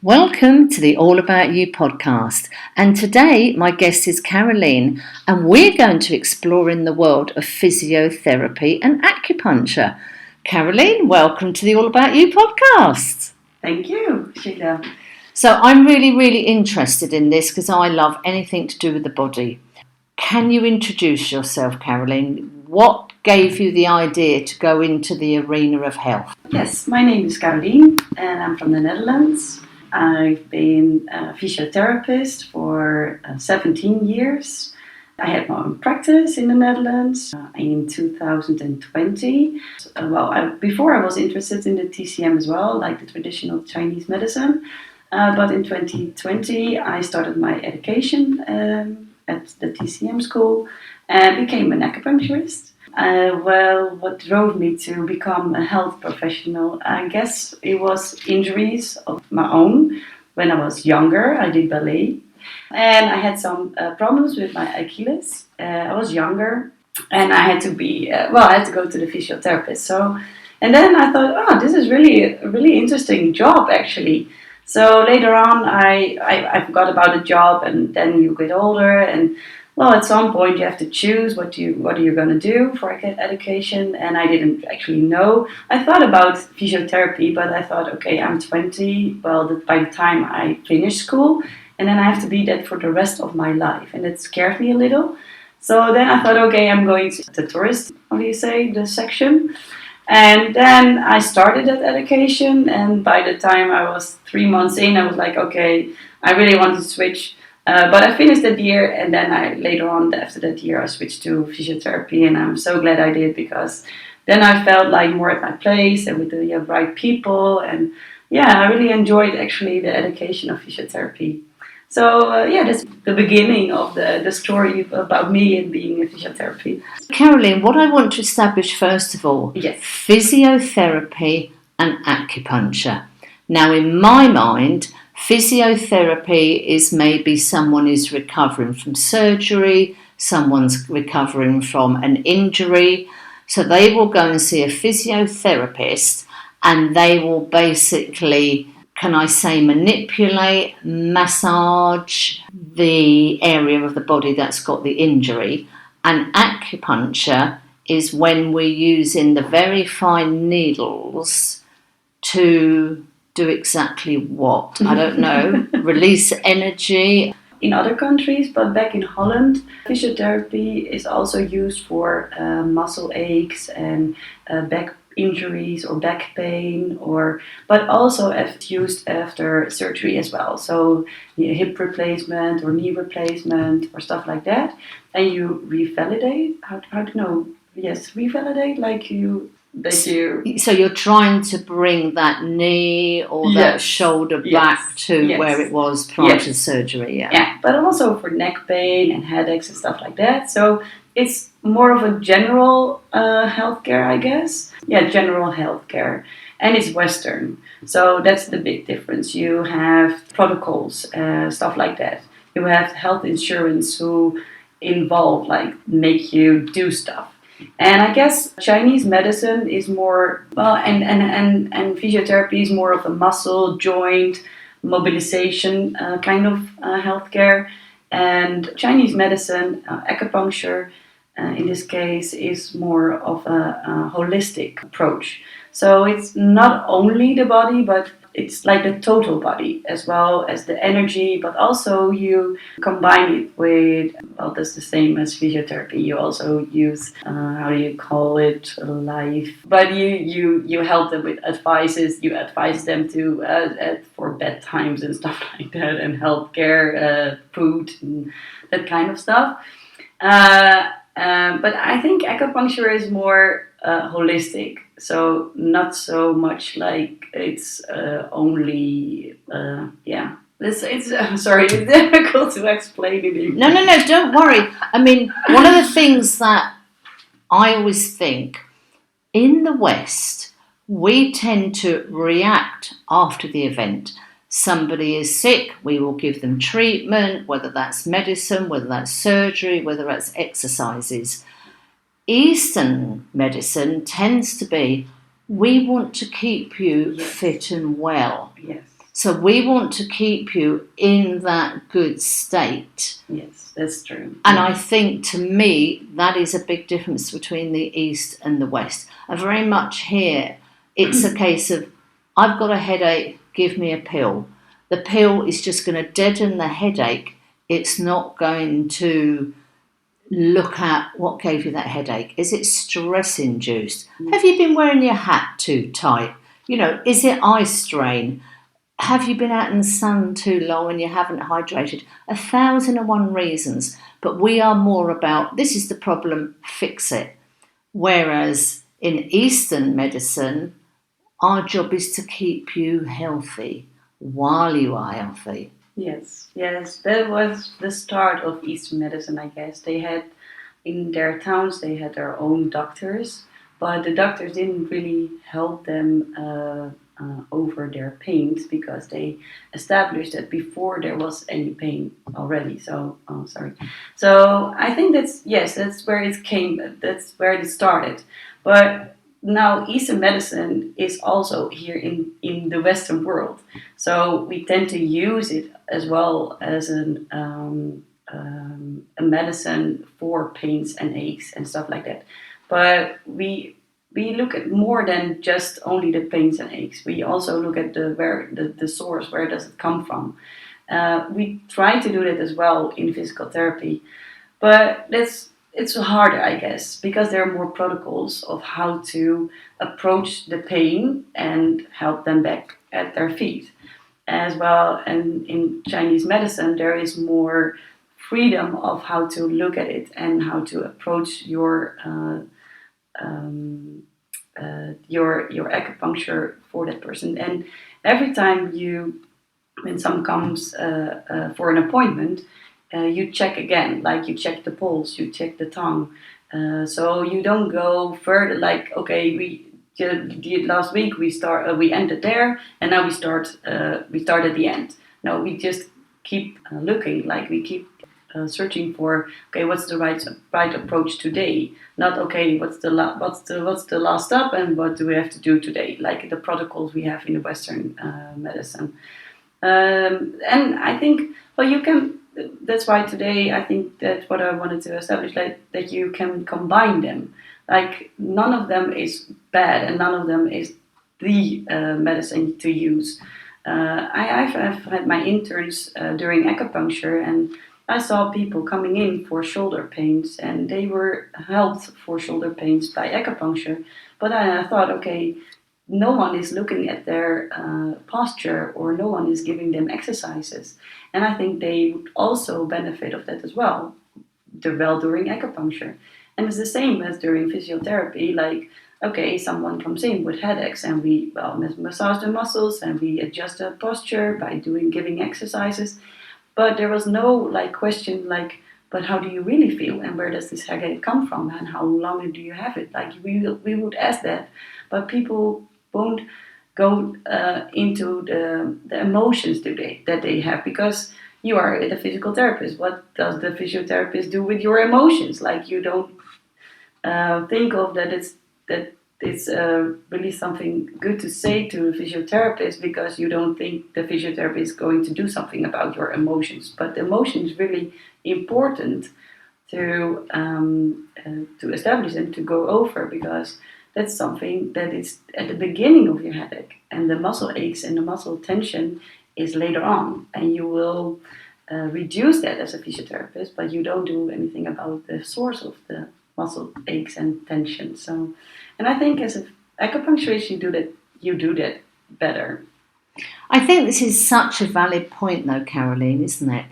Welcome to the All About You podcast, and today my guest is Caroline, and we're going to explore in the world of physiotherapy and acupuncture. Caroline, welcome to the All About You podcast. Thank you, Sheila. So I'm really interested in this because I love anything to do with the body. Can you introduce yourself, Caroline? What gave you the idea to go into the arena of health? Yes, my name is Caroline and I'm from the Netherlands. I've been a physiotherapist for 17 years. I had my own practice in the Netherlands in 2020. Before I was interested in the TCM as well, like the traditional Chinese medicine. But in 2020, I started my education at the TCM school and became an acupuncturist. What drove me to become a health professional? I guess it was injuries of my own. When I was younger, I did ballet, and I had some problems with my Achilles. I was younger, and I had to go to the physiotherapist. And then I thought, this is really a really interesting job, actually. So later on, I forgot about the job, and then you get older, and at some point you have to choose what are you going to do for education, and I didn't actually know. I thought about physiotherapy, but I thought, okay, I'm 20. By the time I finish school, and then I have to be that for the rest of my life, and it scared me a little. So then I thought, okay, I'm going to the tourist, the section. And then I started that education, and by the time I was 3 months in, I was like, okay, I really want to switch. But I finished that year, and then after that year, I switched to physiotherapy, and I'm so glad I did, because then I felt like more at my place and with the right people, and I really enjoyed actually the education of physiotherapy. So that's the beginning of the story about me and being a physiotherapy. Caroline, what I want to establish first of all, yes, physiotherapy and acupuncture. Now, in my mind, physiotherapy is maybe someone is recovering from surgery, someone's recovering from an injury, so they will go and see a physiotherapist, and they will basically, can I say, manipulate, massage the area of the body that's got the injury. And acupuncture is when we're using the very fine needles to do exactly what? I don't know. Release energy. In other countries, but back in Holland, physiotherapy is also used for muscle aches and back injuries or back pain, but also it's used after surgery as well. So hip replacement or knee replacement or stuff like that. And you revalidate. How do you know? Yes, revalidate, like you. So you're trying to bring that knee or that shoulder back to where it was prior to surgery. Yeah, but also for neck pain and headaches and stuff like that. So it's more of a general healthcare, I guess. Yeah, general healthcare. And it's Western. So that's the big difference. You have protocols, stuff like that. You have health insurance who involve, like, make you do stuff. And I guess Chinese medicine is more, and physiotherapy is more of a muscle, joint, mobilization kind of healthcare. And Chinese medicine, acupuncture, in this case, is more of a holistic approach. So it's not only the body, but it's like the total body, as well as the energy, but also you combine it with, that's the same as physiotherapy. You also use, life, but you help them with advices. You advise them to for bedtimes and stuff like that, and healthcare, food, and that kind of stuff. But I think acupuncture is more holistic, so not so much like it's only It's sorry, it's difficult to explain it. No, don't worry. I mean, one of the things that I always think, in the West, we tend to react after the event. Somebody is sick, we will give them treatment, whether that's medicine, whether that's surgery, whether that's exercises. Eastern medicine tends to be, we want to keep you fit and well. Yes. So we want to keep you in that good state. Yes, that's true. And I think, to me, that is a big difference between the East and the West. And very much here, it's a case of, I've got a headache, give me a pill. The pill is just going to deaden the headache. It's not going to look at what gave you that headache. Is it stress induced? Have you been wearing your hat too tight? Is it eye strain? Have you been out in the sun too long and you haven't hydrated? 1,001 reasons. But we are more about, this is the problem, fix it. Whereas in Eastern medicine, our job is to keep you healthy while you are healthy. Yes, that was the start of Eastern medicine, I guess. They had, in their towns, they had their own doctors, but the doctors didn't really help them over their pains, because they established that before there was any pain already. So I think that's where it came, that's where it started. But now Eastern medicine is also here in the Western world, so we tend to use it as well as a medicine for pains and aches and stuff like that. But we look at more than just only the pains and aches. We also look at the source. Where does it come from? We try to do that as well in physical therapy, but it's harder, I guess, because there are more protocols of how to approach the pain and help them back at their feet. As well, and in Chinese medicine, there is more freedom of how to look at it and how to approach your acupuncture for that person. And every time when someone comes for an appointment, you check again, like you check the pulse, you check the tongue. So you don't go further, like, okay, we did last week, we ended there, and now we start at the end. No, we just keep looking, like we keep searching for, okay, what's the right approach today? Not, okay, what's the last step and what do we have to do today? Like the protocols we have in the Western medicine. And I think, well, you can. That's why today I think that what I wanted to establish, like, that you can combine them. Like, none of them is bad and none of them is the medicine to use. I've had my interns during acupuncture, and I saw people coming in for shoulder pains, and they were helped for shoulder pains by acupuncture. But I thought, okay, no one is looking at their posture, or no one is giving them exercises. And I think they would also benefit of that as well, during acupuncture. And it's the same as during physiotherapy. Like, okay, someone comes in with headaches, and we massage the muscles and we adjust their posture by giving exercises. But there was no question but how do you really feel, and where does this headache come from, and how long do you have it? Like, we would ask that, but people won't go into the emotions that they have, because you are a physical therapist. What does the physiotherapist do with your emotions? Like, you don't think of that it's really something good to say to a physiotherapist, because you don't think the physiotherapist is going to do something about your emotions. But the emotion is really important to establish and to go over, because that's something that is at the beginning of your headache, and the muscle aches and the muscle tension is later on, and you will reduce that as a physiotherapist, but you don't do anything about the source of the muscle aches and tension. So, and I think as an acupuncturist, you do that better. I think this is such a valid point, though, Caroline, isn't it?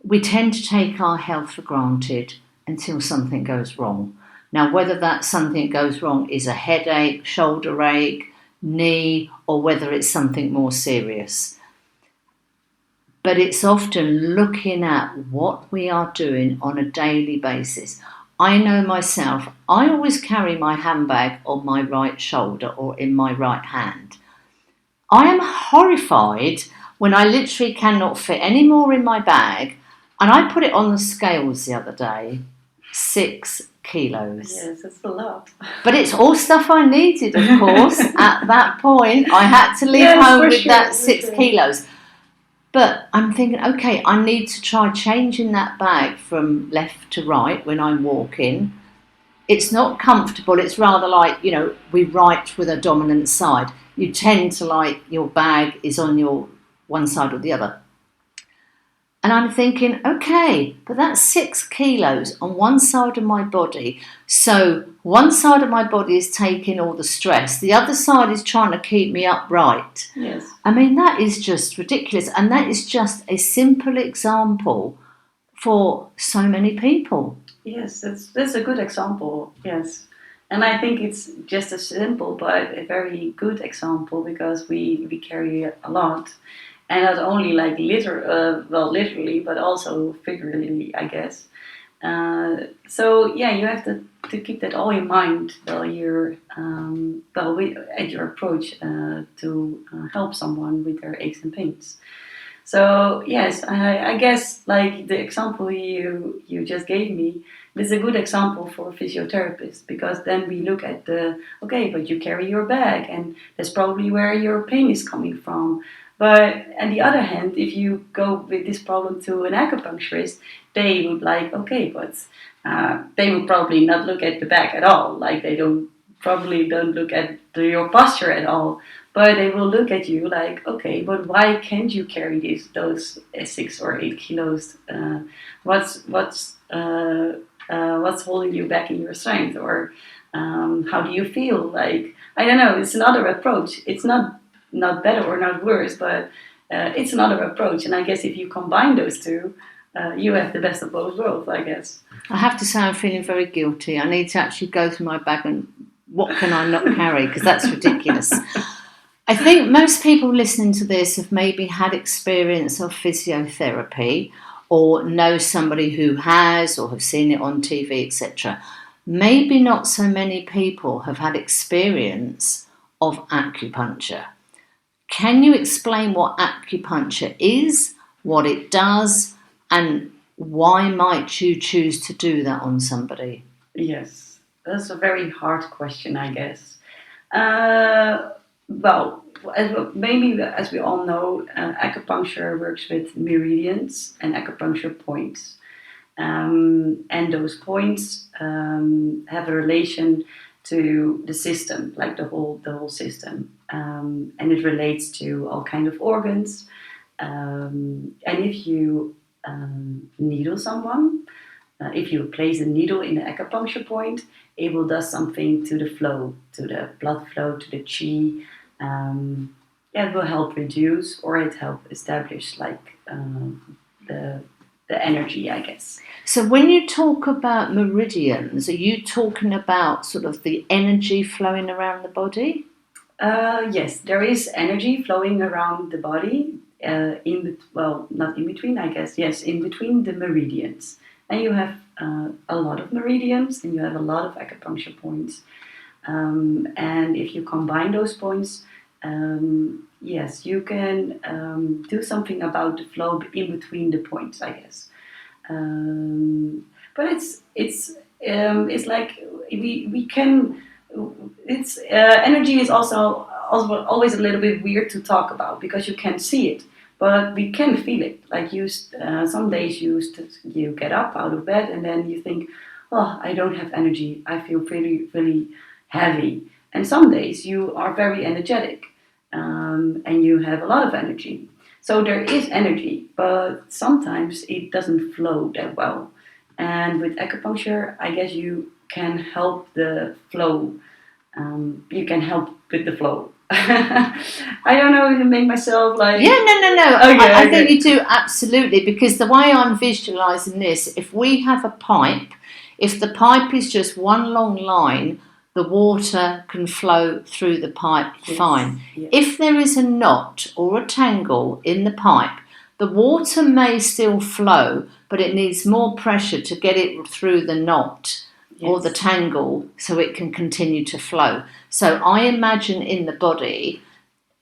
We tend to take our health for granted until something goes wrong. Now, whether that something goes wrong is a headache, shoulder ache, knee, or whether it's something more serious. But it's often looking at what we are doing on a daily basis. I know myself, I always carry my handbag on my right shoulder or in my right hand. I am horrified when I literally cannot fit any more in my bag, and I put it on the scales the other day, 6 kilos. Yes, it's a lot. But it's all stuff I needed, of course. At that point, I had to leave Yes, home for with sure, that for 6 sure. kilos. But I'm thinking, okay, I need to try changing that bag from left to right when I'm walking. It's not comfortable. It's rather like, we write with a dominant side. You tend to like your bag is on your one side or the other. And I'm thinking, okay, but that's 6 kilos on one side of my body. So one side of my body is taking all the stress. The other side is trying to keep me upright. Yes. I mean, that is just ridiculous. And that is just a simple example for so many people. Yes, that's a good example. Yes, and I think it's just a simple but a very good example because we carry a lot, and not only like literally, but also figuratively, I guess. So yeah, you have to keep that all in mind while you're at your approach to help someone with their aches and pains. So yes, I guess like the example you just gave me is a good example for physiotherapists because then we look at okay, but you carry your bag and that's probably where your pain is coming from. But on the other hand, if you go with this problem to an acupuncturist, they would like okay, but they would probably not look at the back at all. Like they probably don't look at your posture at all. But they will look at you like, okay, but why can't you carry those 6 or 8 kilos? What's holding you back in your strength? Or how do you feel? Like I don't know. It's another approach. It's not better or not worse, but it's another approach. And I guess if you combine those two, you have the best of both worlds. I guess. I have to say I'm feeling very guilty. I need to actually go through my bag and what can I not carry? Because that's ridiculous. I think most people listening to this have maybe had experience of physiotherapy or know somebody who has or have seen it on TV, etc. Maybe not so many people have had experience of acupuncture. Can you explain what acupuncture is, what it does, and why might you choose to do that on somebody? Yes, that's a very hard question, I guess. Well, maybe as we all know, acupuncture works with meridians and acupuncture points. And those points have a relation to the system, like the whole system, and it relates to all kind of organs. And if you needle someone, if you place a needle in the acupuncture point, it will do something to the flow, to the blood flow, to the chi. It will help reduce or it help establish like the energy, I guess. So when you talk about meridians, are you talking about sort of the energy flowing around the body? Yes, there is energy flowing around the body. Not in between, I guess. Yes, in between the meridians. And you have a lot of meridians and you have a lot of acupuncture points. And if you combine those points, yes, you can do something about the flow in between the points, I guess. But it's like we can. It's energy is also always a little bit weird to talk about because you can't see it. But we can feel it. Like some days you get up out of bed and then you think, oh, I don't have energy. I feel really heavy. And some days you are very energetic and you have a lot of energy. So there is energy, but sometimes it doesn't flow that well. And with acupuncture, I guess you can help the flow. You can help with the flow. I don't know if I make myself like... Yeah, no. Okay, I think you do, absolutely, because the way I'm visualising this, if we have a pipe, if the pipe is just one long line, the water can flow through the pipe fine. Yes. If there is a knot or a tangle in the pipe, the water may still flow, but it needs more pressure to get it through the knot or the tangle so it can continue to flow. So I imagine in the body,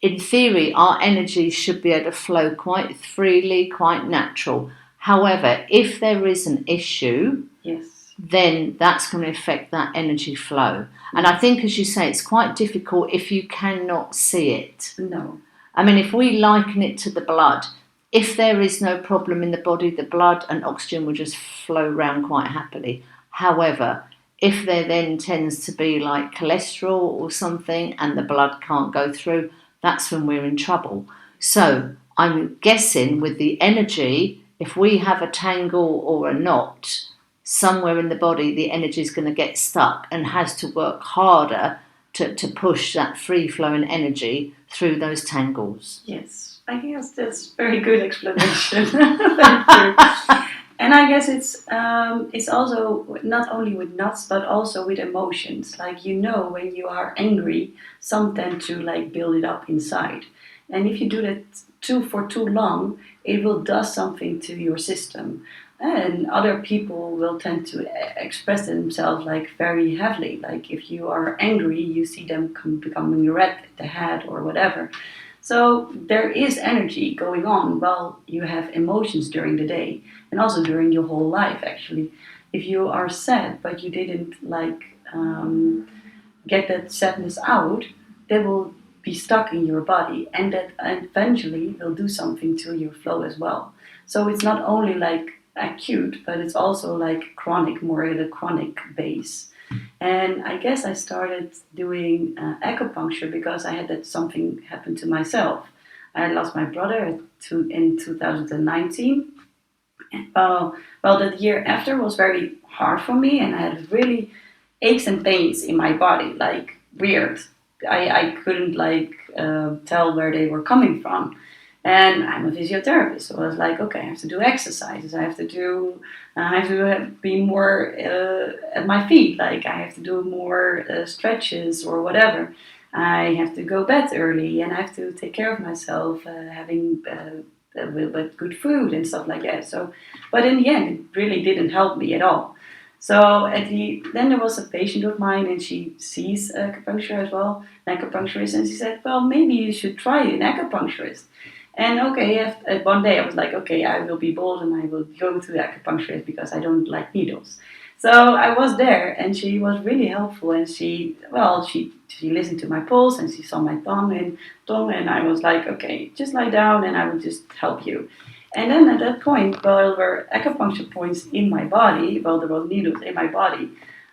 in theory, our energy should be able to flow quite freely, quite natural. However, if there is an issue, Yes. then that's going to affect that energy flow. And I think, as you say, it's quite difficult if you cannot see it. No. I mean, if we liken it to the blood, if there is no problem in the body, the blood and oxygen will just flow around quite happily. However, if there then tends to be like cholesterol or something and the blood can't go through, that's when we're in trouble. So I'm guessing with the energy, if we have a tangle or a knot somewhere in the body, the energy is going to get stuck and has to work harder to push that free-flowing energy through those tangles. Yes, I guess that's a very good explanation. Thank you. And I guess it's also not only with knots, but also with emotions. Like, when you are angry, some tend to like build it up inside. And if you do that for too long, it will do something to your system. And other people will tend to express themselves like very heavily. Like if you are angry, you see them becoming red at the head or whatever. So there is energy going on while you have emotions during the day and also during your whole life, actually. If you are sad, but you didn't get that sadness out, that will be stuck in your body, and that eventually will do something to your flow as well. So it's not only like acute, but it's also like chronic, more at a chronic base. And I guess I started doing acupuncture because I had that something happen to myself. I lost my brother in 2019. Well, that year after was very hard for me, and I had really aches and pains in my body, like weird. I couldn't tell where they were coming from. And I'm a physiotherapist, so I was like, okay, I have to do exercises. I have to be more at my feet. Like I have to do more stretches or whatever. I have to go to bed early, and I have to take care of myself, having with good food and stuff like that. So, but in the end, it really didn't help me at all. So then there was a patient of mine, and she sees acupuncture as well, an acupuncturist, and she said, well, maybe you should try an acupuncturist. And okay, one day I was like, okay, I will be bold and I will go to the acupuncturist because I don't like needles. So I was there, and she was really helpful, and she listened to my pulse, and she saw my tongue, and I was like, okay, just lie down and I will just help you. And then at that point, while there were acupuncture points in my body, while there were needles in my body,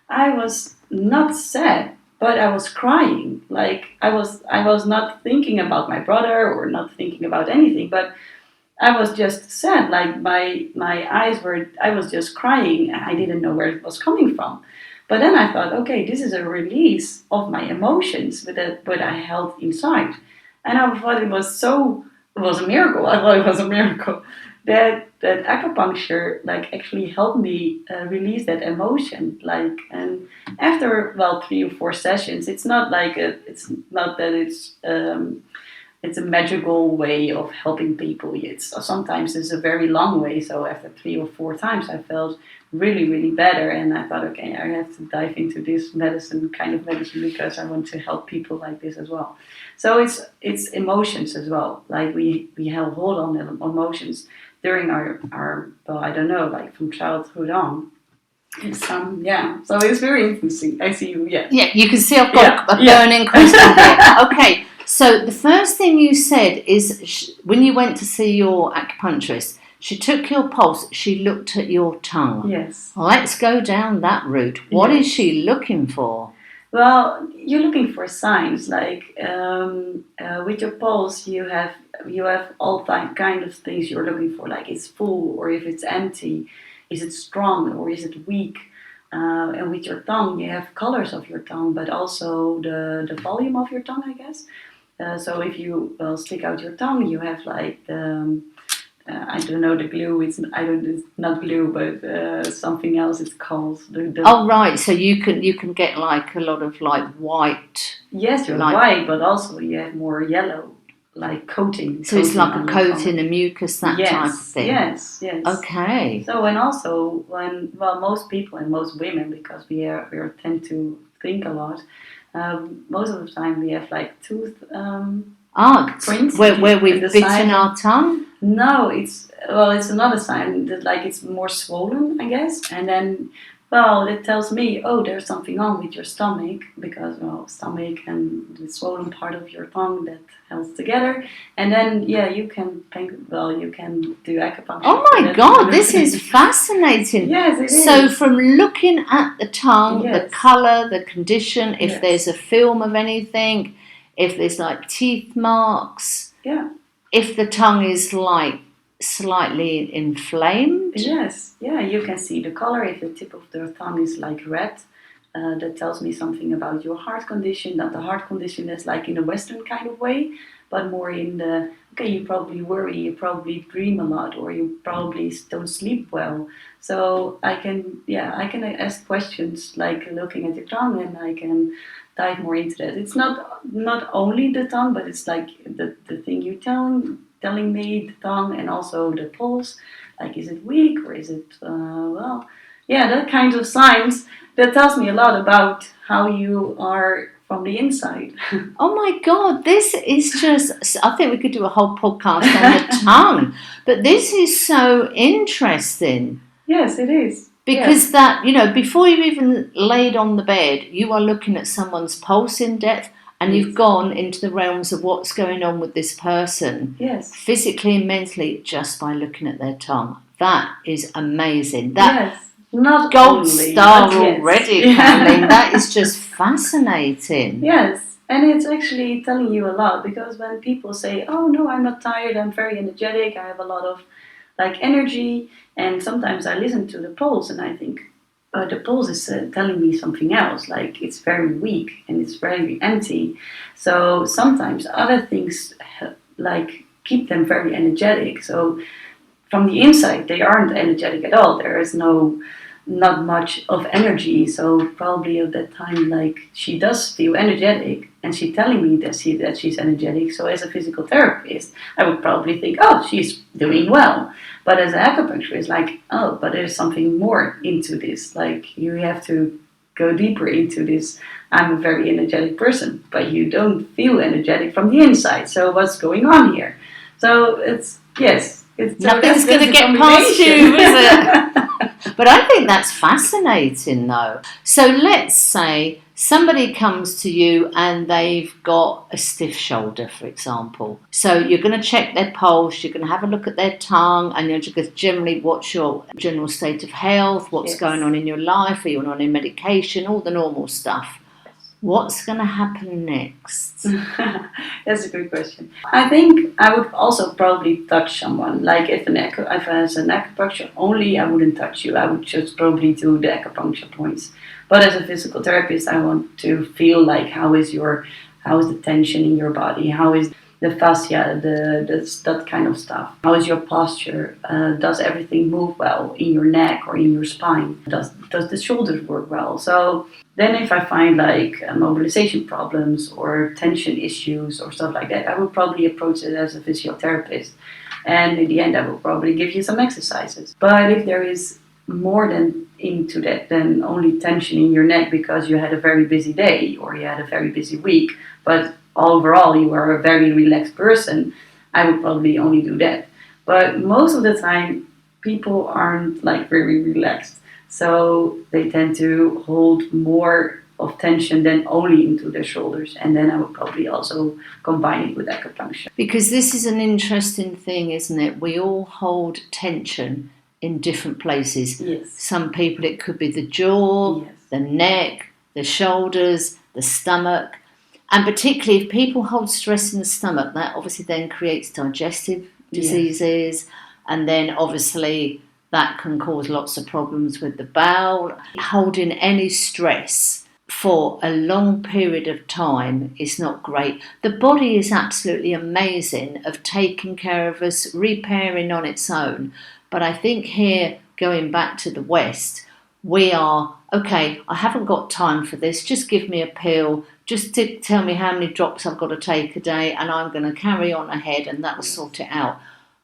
I was not sad, but I was crying. Like I was not thinking about my brother or not thinking about anything, but I was just sad. Like my eyes were, I was just crying. I didn't know where it was coming from. But then I thought, okay, this is a release of my emotions with what I held inside. And I thought it was a miracle. I thought it was a miracle that acupuncture actually helped me release that emotion. And after 3 or 4 sessions, it's not that it's a magical way of helping people. Sometimes it's a very long way. So after 3 or 4 times, I felt really, really better. And I thought, okay, I have to dive into this kind of medicine because I want to help people like this as well. So it's emotions as well. Like we have hold on emotions during our I don't know, from childhood on. So it's very interesting. I see you. Yeah, you can see I've got a burning question here. Okay, so the first thing you said is when you went to see your acupuncturist, she took your pulse, she looked at your tongue. Yes. Let's go down that route. What is she looking for? Well, you're looking for signs with your pulse. You have all kind of things you're looking for, like it's full or if it's empty, is it strong or is it weak? And with your tongue, you have colors of your tongue, but also the volume of your tongue, I guess. So if you stick out your tongue, you have I don't know, the glue. It's not glue, but something else. It's called Oh right, so you can get a lot of white. Yes, you're white, but also you have more yellow, coating. So it's like a coating, a mucus, that type of thing. Yes. Okay. So and also most people and most women, because we tend to think a lot. Most of the time we have tooth prints where we've bitten our tongue. No, it's another sign that it's more swollen, I guess. And then, well, it tells me, oh, there's something wrong with your stomach because, well, stomach and the swollen part of your tongue that holds together. And then, yeah, you can do acupuncture. Oh my God, this is fascinating. Yes, it so is. from looking at the tongue, Yes. the colour, the condition, if Yes. there's a film of anything, if there's like teeth marks, Yeah. if the tongue is like slightly inflamed. Yes, yeah, you can see the color. If the tip of the tongue is like red, that tells me something about your heart condition. Not the heart condition that's like in a Western kind of way, but more in the, okay, you probably worry, you probably dream a lot, or you probably don't sleep well. So I can ask questions like looking at your tongue, and I can dive more into that. It's not only the tongue, but it's like the thing you telling me, the tongue, and also the pulse. Like, is it weak or is it, that kind of signs that tells me a lot about how you are from the inside. Oh my God, this is just, I think we could do a whole podcast on the tongue, but this is so interesting. Yes, it is. Because that, before you even laid on the bed, you are looking at someone's pulse in depth, and you've gone into the realms of what's going on with this person, physically and mentally, just by looking at their tongue. That is amazing. That not gold only, star already, Caroline. That is just fascinating. Yes, and it's actually telling you a lot, because when people say, "Oh no, I'm not tired. I'm very energetic. I have a lot of like energy," and sometimes I listen to the pulse and I think, the pulse is telling me something else, like it's very weak and it's very empty. So sometimes other things like keep them very energetic. So from the inside, they aren't energetic at all. There is not much of energy. So probably at that time, like, she does feel energetic, and she's telling me that she's energetic. So as a physical therapist, I would probably think, oh, she's doing well. But as an acupuncturist, like, oh, but there's something more into this. Like, you have to go deeper into this. I'm a very energetic person, but you don't feel energetic from the inside. So what's going on here? So it's nothing's going to get past you, is it? But I think that's fascinating, though. So let's say somebody comes to you and they've got a stiff shoulder, for example. So you're going to check their pulse, you're going to have a look at their tongue, and you're just generally, what's your general state of health, what's going on in your life, are you on any medication, all the normal stuff. What's going to happen next? That's a good question. I think I would also probably touch someone. Like if as an acupuncture only, I wouldn't touch you. I would just probably do the acupuncture points. But as a physical therapist, I want to feel like how is the tension in your body? How is the fascia, that kind of stuff? How is your posture? Does everything move well in your neck or in your spine? Does the shoulders work well? So then if I find like mobilization problems or tension issues or stuff like that, I would probably approach it as a physiotherapist. And in the end, I will probably give you some exercises. But if there is more than into that than only tension in your neck because you had a very busy day or you had a very busy week, but overall you are a very relaxed person, I would probably only do that. But most of the time, people aren't like very relaxed. So they tend to hold more of tension than only into their shoulders. And then I would probably also combine it with acupuncture. Because this is an interesting thing, isn't it? We all hold tension in different places. Yes. Some people, it could be the jaw, the neck, the shoulders, the stomach. And particularly if people hold stress in the stomach, that obviously then creates digestive diseases. And then obviously that can cause lots of problems with the bowel. Holding any stress for a long period of time is not great. The body is absolutely amazing of taking care of us, repairing on its own. But I think here, going back to the West, we are, okay, I haven't got time for this, just give me a pill, just to tell me how many drops I've got to take a day, and I'm going to carry on ahead and that will sort it out.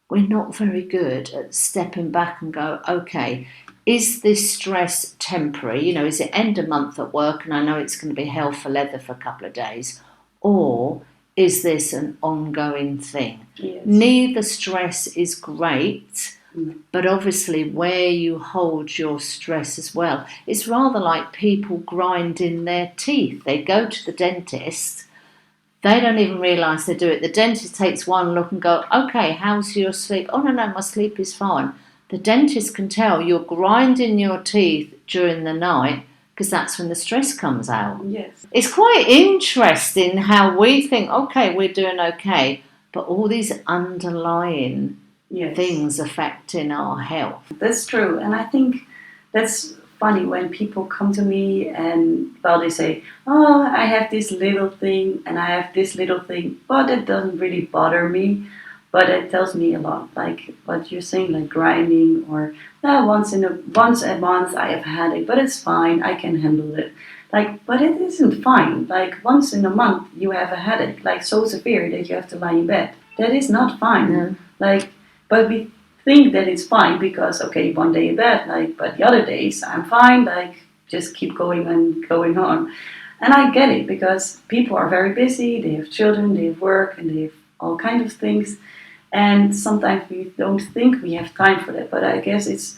We're not very good at stepping back and go, okay, is this stress temporary? Is it end of month at work and I know it's going to be hell for leather for a couple of days? Or is this an ongoing thing? Yes. Neither stress is great, but obviously where you hold your stress as well. It's rather like people grinding their teeth. They go to the dentist, they don't even realise they do it. The dentist takes one look and go, okay, how's your sleep? Oh, no, my sleep is fine. The dentist can tell you're grinding your teeth during the night because that's when the stress comes out. Yes. It's quite interesting how we think, okay, we're doing okay, but all these underlying things affecting our health. That's true. And I think that's funny when people come to me and, well, they say, oh, I have this little thing and I have this little thing, but it doesn't really bother me. But it tells me a lot, like what you're saying, like grinding, or once a month I have a headache, but it's fine, I can handle it. Like, but it isn't fine. Like once in a month you have a headache, like so severe that you have to lie in bed. That is not fine. No. Like, but we think that it's fine because okay, one day in bed, like, but the other days I'm fine. Like, just keep going and going on. And I get it because people are very busy. They have children, they have work, and they have all kinds of things. And sometimes we don't think we have time for that. But I guess it's,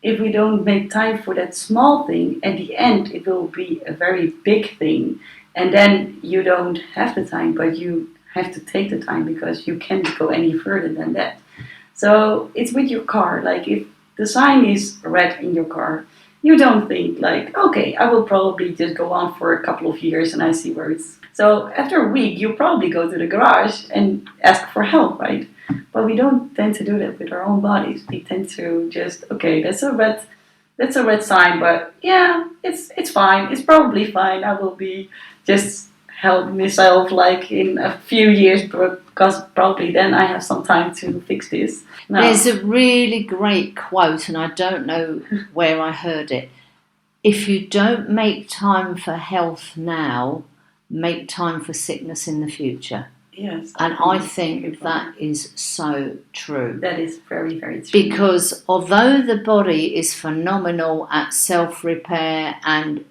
if we don't make time for that small thing, at the end it will be a very big thing. And then you don't have the time, but you have to take the time because you can't go any further than that. So it's with your car. Like if the sign is red in your car, you don't think like, okay, I will probably just go on for a couple of years and I see where it's. So after a week, you probably go to the garage and ask for help, right? But we don't tend to do that with our own bodies. We tend to just, okay, that's a red sign, but yeah, it's fine. It's probably fine. I will be just help myself like in a few years because probably then I have some time to fix this. No. There's a really great quote, and I don't know where I heard it. If you don't make time for health now, make time for sickness in the future. Yes. And I think that is so true. That is very, very true. Because although the body is phenomenal at self-repair and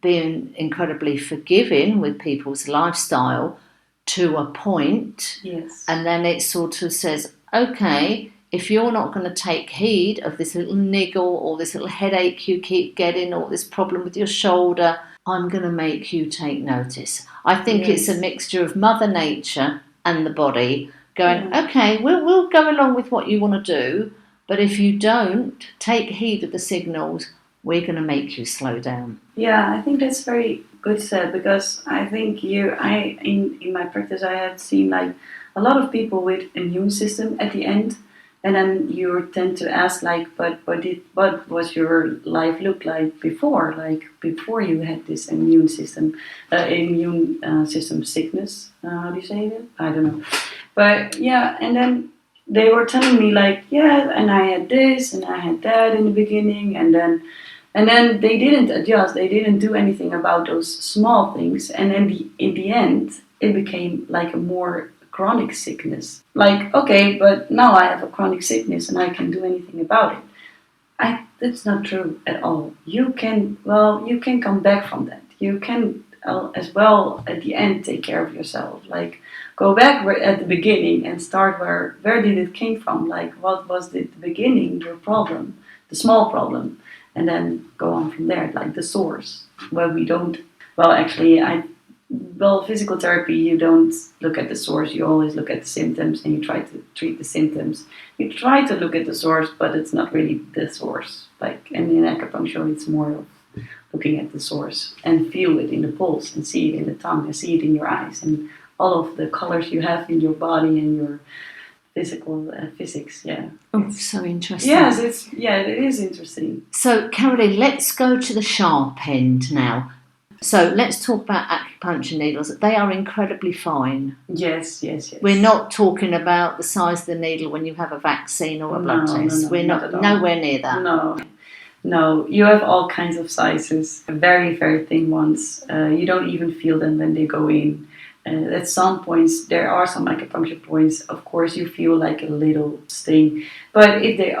being incredibly forgiving with people's lifestyle to a point, yes. And then it sort of says, okay, if you're not going to take heed of this little niggle or this little headache you keep getting or this problem with your shoulder, I'm going to make you take notice. I think it's a mixture of Mother Nature and the body going, okay, we'll go along with what you want to do, but if you don't take heed of the signals, we're going to make you slow down. Yeah, I think that's very good said, because I think in my practice I have seen like a lot of people with immune system at the end. And then you tend to ask, like, but what was your life look like before? Like before you had this immune system sickness. How do you say that? I don't know. But yeah, and then they were telling me like, yeah, and I had this and I had that in the beginning, and then they didn't adjust. They didn't do anything about those small things, and then in the end, it became like a more chronic sickness. Like, okay, but now I have a chronic sickness and I can do anything about it. That's not true at all. You can come back from that. You can as well at the end take care of yourself. Like, go back at the beginning and start where did it came from? Like, what was the beginning, your problem, the small problem, and then go on from there. Like the source, where we don't. Well, actually, physical therapy, you don't look at the source. You always look at the symptoms and you try to treat the symptoms. You try to look at the source, but it's not really the source. Like, and in acupuncture, it's more of looking at the source and feel it in the pulse and see it in the tongue and see it in your eyes and all of the colors you have in your body and your physical physics. Yeah. Oh, so interesting. Yes, it is interesting. So, Caroline, let's go to the sharp end now. So let's talk about acupuncture needles. They are incredibly fine. Yes. We're not talking about the size of the needle when you have a vaccine or a blood test. No, we're not nowhere near that. No, you have all kinds of sizes. Very, very thin ones. You don't even feel them when they go in. At some points, there are some acupuncture points. Of course, you feel like a little sting, but if they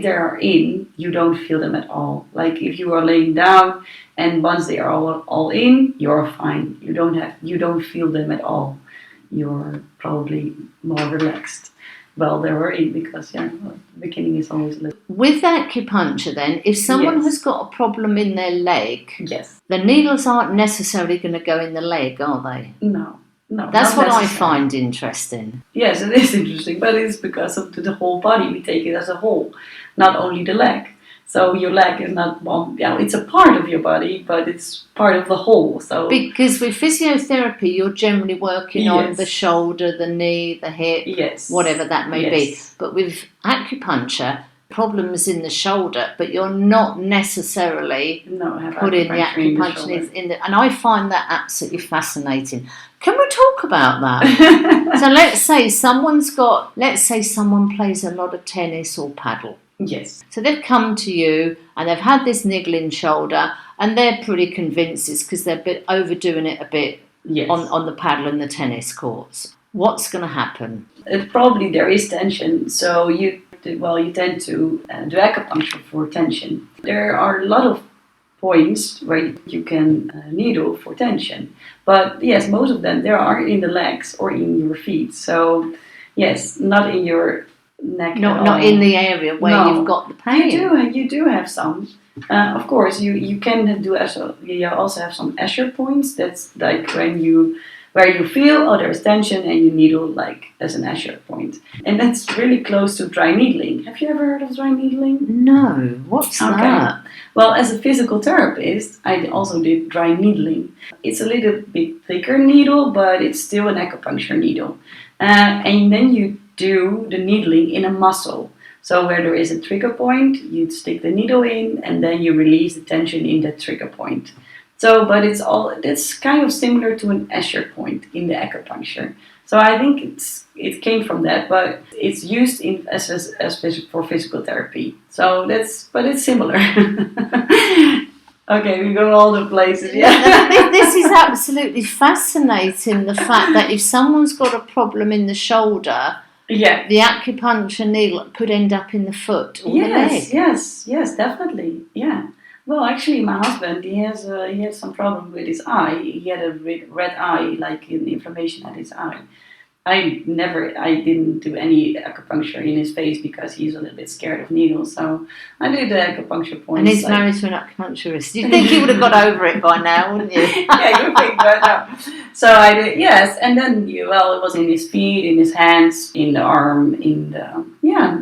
are in, you don't feel them at all. Like if you are laying down, and once they are all in, you're fine. You don't feel them at all. You're probably more relaxed. well, they're worried because the beginning is always a little. With acupuncture then, if someone Yes. has got a problem in their leg, Yes. the needles aren't necessarily going to go in the leg, are they? No. No. That's not what I necessary. find interesting. Yes, it is interesting, but it's because of the whole body. We take it as a whole, not only the leg. So your leg is not one. It's a part of your body, but it's part of the whole. So Because with physiotherapy, you're generally working on Yes. the shoulder, the knee, the hip, yes, whatever that may be. Yes. But with acupuncture, problems in the shoulder, but you're not necessarily No, I have putting the acupuncture shoulder. in the. And I find that absolutely fascinating. Can we talk about that? So let's say someone plays a lot of tennis or paddle. Yes. So they've come to you and they've had this niggling shoulder and they're pretty convinced it's because they're overdoing it a bit Yes. on the paddle and the tennis courts. What's going to happen? Probably there is tension, so you tend to do acupuncture for tension. There are a lot of points where you can needle for tension, but yes, most of them there are in the legs or in your feet. So yes, not in your neck. Not in the area where you've got the pain. You do have some. Of course, you can do you also have some Escher points. That's like where you feel there's tension and you needle like as an Escher point, and that's really close to dry needling. Have you ever heard of dry needling? No, what's that? Well, as a physical therapist, I also did dry needling. It's a little bit thicker needle, but it's still an acupuncture needle, and then you do the needling in a muscle. So where there is a trigger point, you stick the needle in and then you release the tension in that trigger point. So, but it's kind of similar to an Escher point in the acupuncture. So I think it came from that, but it's used as for physical therapy. So but it's similar. Okay, we go all the places. Yeah. This is absolutely fascinating. The fact that if someone's got a problem in the shoulder, yeah, the acupuncture needle could end up in the foot or the leg. Yes, definitely. Yeah. Well, actually, my husband he had some problem with his eye. He had a red eye, like inflammation at his eye. I didn't do any acupuncture in his face because he's a little bit scared of needles. So I did the acupuncture points. And he's married to an acupuncturist. You'd think he would have got over it by now, wouldn't you? Yeah, you think by now. So I did, yes. And then, it was in his feet, in his hands, in the arm,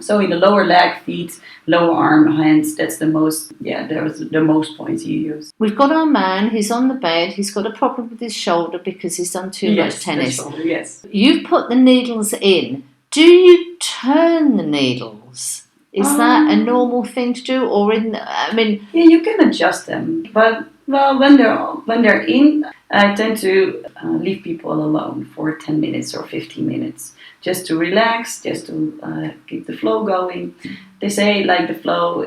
So in the lower leg, feet, lower arm, hands, that's the most, there's the most points you use. We've got our man, he's on the bed, he's got a problem with his shoulder because he's done too much tennis. Shoulder, yes. You've put the needles in. Do you turn the needles? Is that a normal thing to do? Or yeah, you can adjust them. But, when they're in, I tend to leave people alone for 10 minutes or 15 minutes. Just to relax, just to keep the flow going. They say the flow,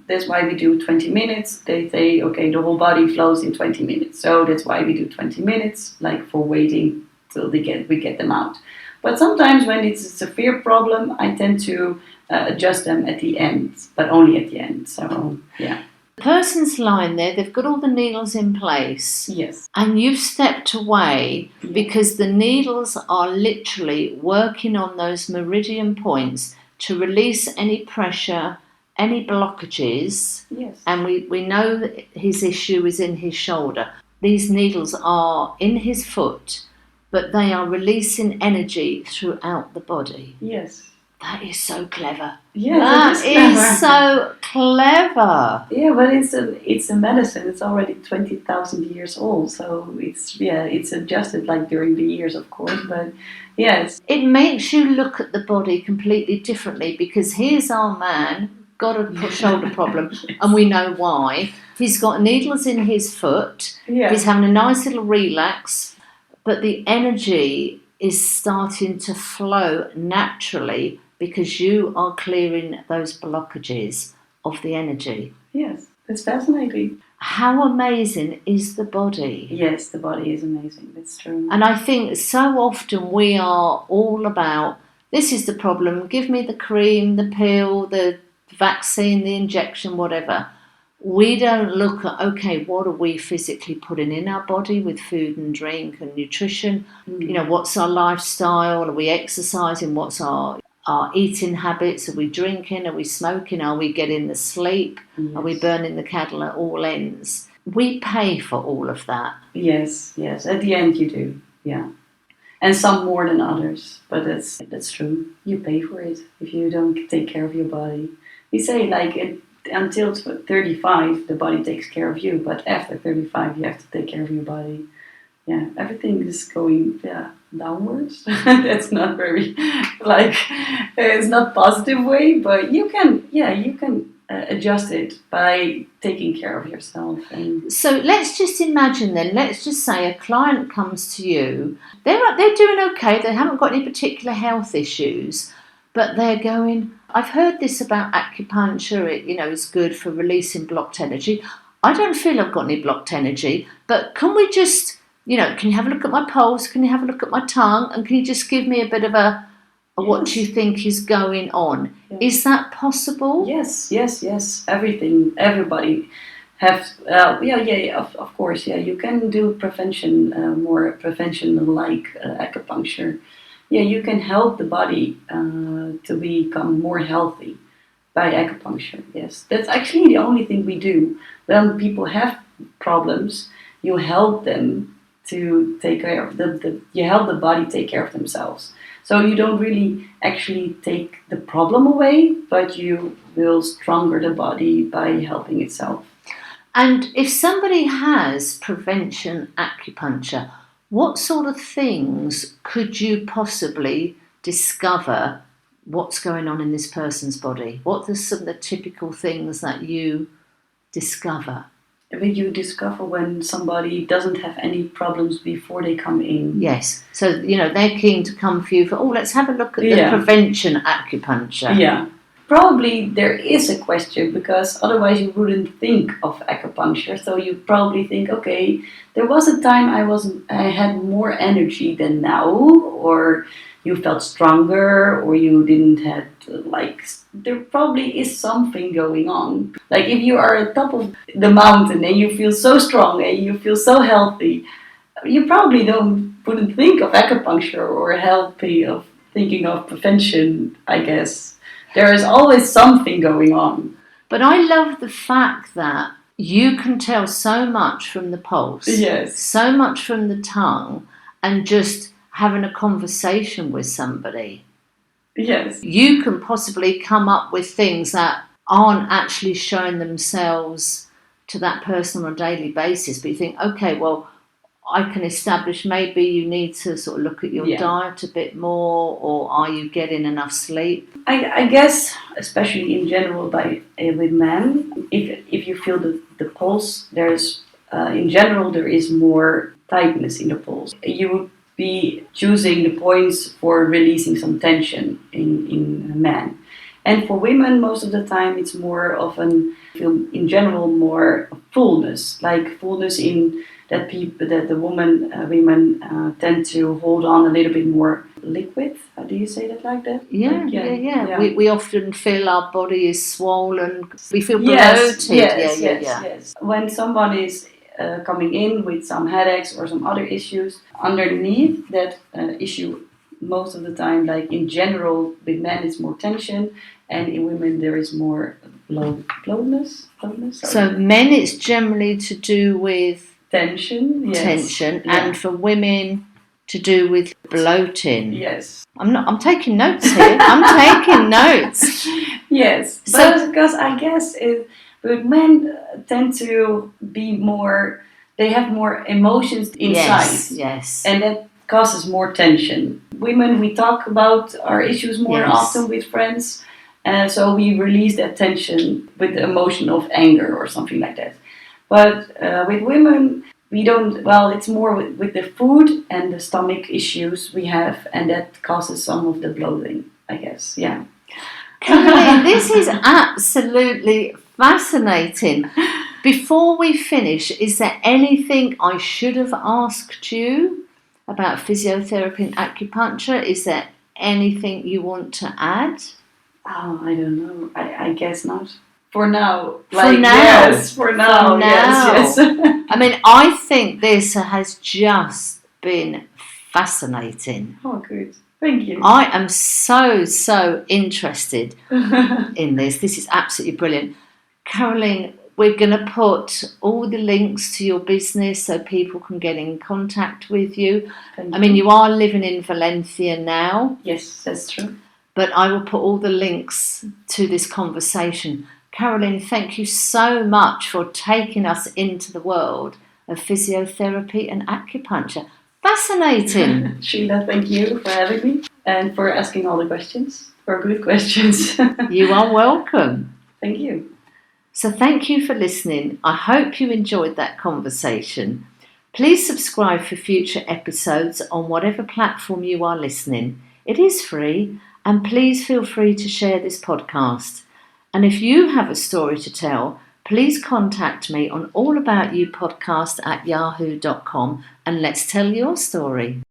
that's why we do 20 minutes. They say, okay, the whole body flows in 20 minutes. So that's why we do 20 minutes, for waiting till we get them out. But sometimes when it's a severe problem, I tend to adjust them at the end, but only at the end. So, yeah. The person's lying there, they've got all the needles in place. Yes. And you've stepped away because the needles are literally working on those meridian points to release any pressure, any blockages. Yes. And we know that his issue is in his shoulder. These needles are in his foot, but they are releasing energy throughout the body. Yes. That is so clever. Yeah, that is so clever. Yeah, but it's a medicine. It's already 20,000 years old, so it's adjusted during the years, of course. But yes, it makes you look at the body completely differently because here's our man got a shoulder problem, yes. And we know why. He's got needles in his foot. Yeah. He's having a nice little relax, but the energy is starting to flow naturally because you are clearing those blockages of the energy. Yes, it's fascinating. How amazing is the body? Yes, the body is amazing. That's true. And I think so often we are all about, this is the problem, give me the cream, the pill, the vaccine, the injection, whatever. We don't look at, okay, what are we physically putting in our body with food and drink and nutrition? What's our lifestyle? Are we exercising? What's our our eating habits. Are we drinking? Are we smoking? Are we getting the sleep? Yes. Are we burning the candle at all ends? We pay for all of that. Yes. At the end, you do. Yeah. And some more than others, but that's true. You pay for it if you don't take care of your body. We say until 35, the body takes care of you, but after 35, you have to take care of your body. Yeah, everything is going downwards. That's not very it's not positive way, but you can adjust it by taking care of yourself. And so let's just imagine then. Let's just say a client comes to you. They're doing okay. They haven't got any particular health issues, but they're going, I've heard this about acupuncture. It is good for releasing blocked energy. I don't feel I've got any blocked energy, but can we just can you have a look at my pulse? Can you have a look at my tongue? And can you just give me a bit of a what do you think is going on? Yeah. Is that possible? Yes. Everything, everybody have, of course, yeah. You can do prevention, more prevention like acupuncture. Yeah, you can help the body to become more healthy by acupuncture. Yes, that's actually the only thing we do. When people have problems, you help them to take care of you help the body take care of themselves. So you don't really actually take the problem away, but you will stronger the body by helping itself. And if somebody has prevention acupuncture, what sort of things could you possibly discover what's going on in this person's body? What are some of the typical things that you discover? You discover when somebody doesn't have any problems before they come in. Yes. So, they're keen to come for you for, let's have a look at the prevention acupuncture. Yeah. Probably there is a question, because otherwise you wouldn't think of acupuncture. So you probably think, okay, there was a time I had more energy than now, or you felt stronger, or you didn't have there probably is something going on. Like if you are at top of the mountain and you feel so strong and you feel so healthy, you probably wouldn't think of acupuncture or thinking of prevention, I guess. There is always something going on. But I love the fact that you can tell so much from the pulse, yes, so much from the tongue, and just having a conversation with somebody. Yes. You can possibly come up with things that aren't actually showing themselves to that person on a daily basis, but you think, okay, well, I can establish maybe you need to sort of look at your diet a bit more, or are you getting enough sleep? I guess, especially in general with men, if you feel the pulse, there's in general there is more tightness in the pulse. You would be choosing the points for releasing some tension in men. And for women, most of the time, it's more often, in general, more fullness, like fullness in that women tend to hold on a little bit more liquid. How do you say that like that? Yeah. We often feel our body is swollen. We feel bloated. Yes. When someone is coming in with some headaches or some other issues underneath that issue, most of the time, like in general, with men it's more tension, and in women there is more blowness. So men, it's generally to do with tension, and for women to do with bloating. Yes. I'm taking notes here. I'm taking notes. Yes. So because I guess but men tend to be more, they have more emotions inside. Yes. And that causes more tension. Women, we talk about our issues more often with friends, and so we release that tension with the emotion of anger or something like that. But with women, we don't, it's more with the food and the stomach issues we have, and that causes some of the bloating, I guess. Yeah. Caroline, this is absolutely fascinating. Before we finish, is there anything I should have asked you about physiotherapy and acupuncture? Is there anything you want to add? Oh, I don't know. I guess not. For now. Yes. I mean, I think this has just been fascinating. Oh, good. Thank you. I am so interested in this. This is absolutely brilliant. Caroline, we're going to put all the links to your business so people can get in contact with you. Thank I mean, you are living in Valencia now. Yes, that's true. But I will put all the links to this conversation. Caroline, thank you so much for taking us into the world of physiotherapy and acupuncture. Fascinating. Sheila, thank you for having me and for asking all the questions, for good questions. You are welcome. Thank you. So thank you for listening. I hope you enjoyed that conversation. Please subscribe for future episodes on whatever platform you are listening. It is free, and please feel free to share this podcast. And if you have a story to tell, please contact me on allaboutyoupodcast@yahoo.com and let's tell your story.